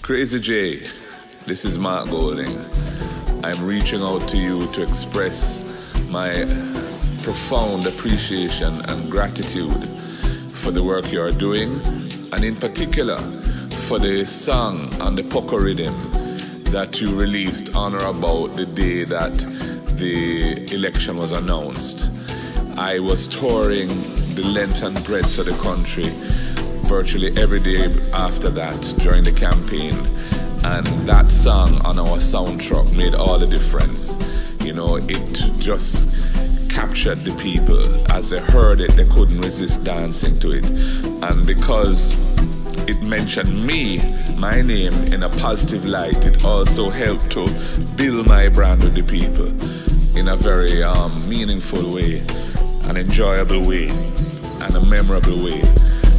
Crazy J, this is Mark Golding. I'm reaching out to you to express my profound appreciation and gratitude for the work you are doing, and in particular for the song and the poker rhythm that you released on or about the day that the election was announced. I was touring the length and breadth of the country virtually every day after that during the campaign, and that song on our soundtrack made all the difference. You know, it just captured the people. As they heard it, they couldn't resist dancing to it. And because it mentioned me, my name, in a positive light, it also helped to build my brand with the people in a very meaningful way, an enjoyable way, and a memorable way.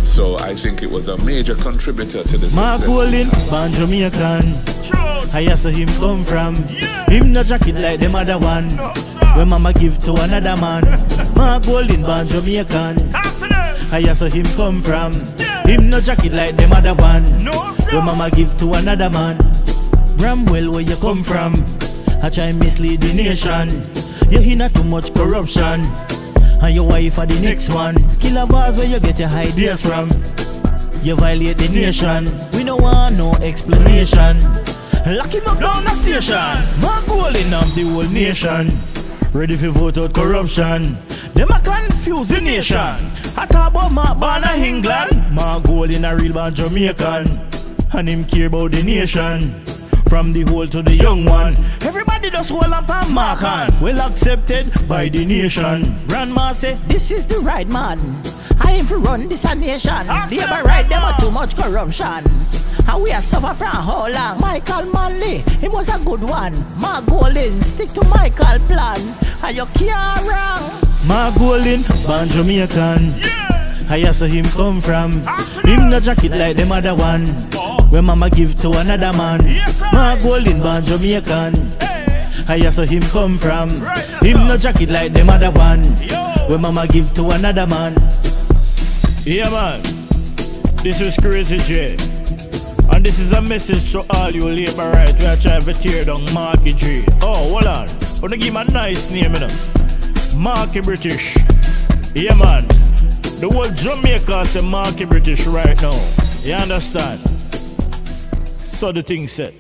So I think it was a major contributor to the success. Mark Golding, born Jamaican. I saw him come from. Him no jacket like them other one. When mama give to another man. Mark Golding, born Jamaican. I saw him come from. Him no jacket like them other one. When mama give to another man. Bramwell, where you come from? I try mislead the nation. You hear not too much corruption. And your wife are the next one. Killer bars where you get your ideas from. You violate the nation. We don't want no explanation. Lock him up down the station. Mark Golding up the whole nation. Ready for vote out corruption. Them a confuse the nation. I talk about Mark born in England. Mark Golding a real born Jamaican. And him care about the nation. From the old to the young one, everybody just hold up and mark on. Well accepted by the nation. Grandma say, this is the right man. I am to run this a nation. Labor right, them are too much corruption. And we are suffer from how long? Michael Manley, he was a good one. Mark Golding, stick to Michael plan. And you can't wrong. Mark Golding, born Jamaican. I saw him come from. Him no jacket like them other one. When mama give to another man. Mark Golding, born Jamaican. I saw him come from. Him no jacket like them other one. When mama give to another man. Yeah man, this is Crazy J, and this is a message to all you labor right who are trying to tear down Marky J. Oh, hold on, I'm gonna give him a nice name, you know. Marky British. Yeah man, the whole Jamaica say Marky British right now. You understand? So the thing said.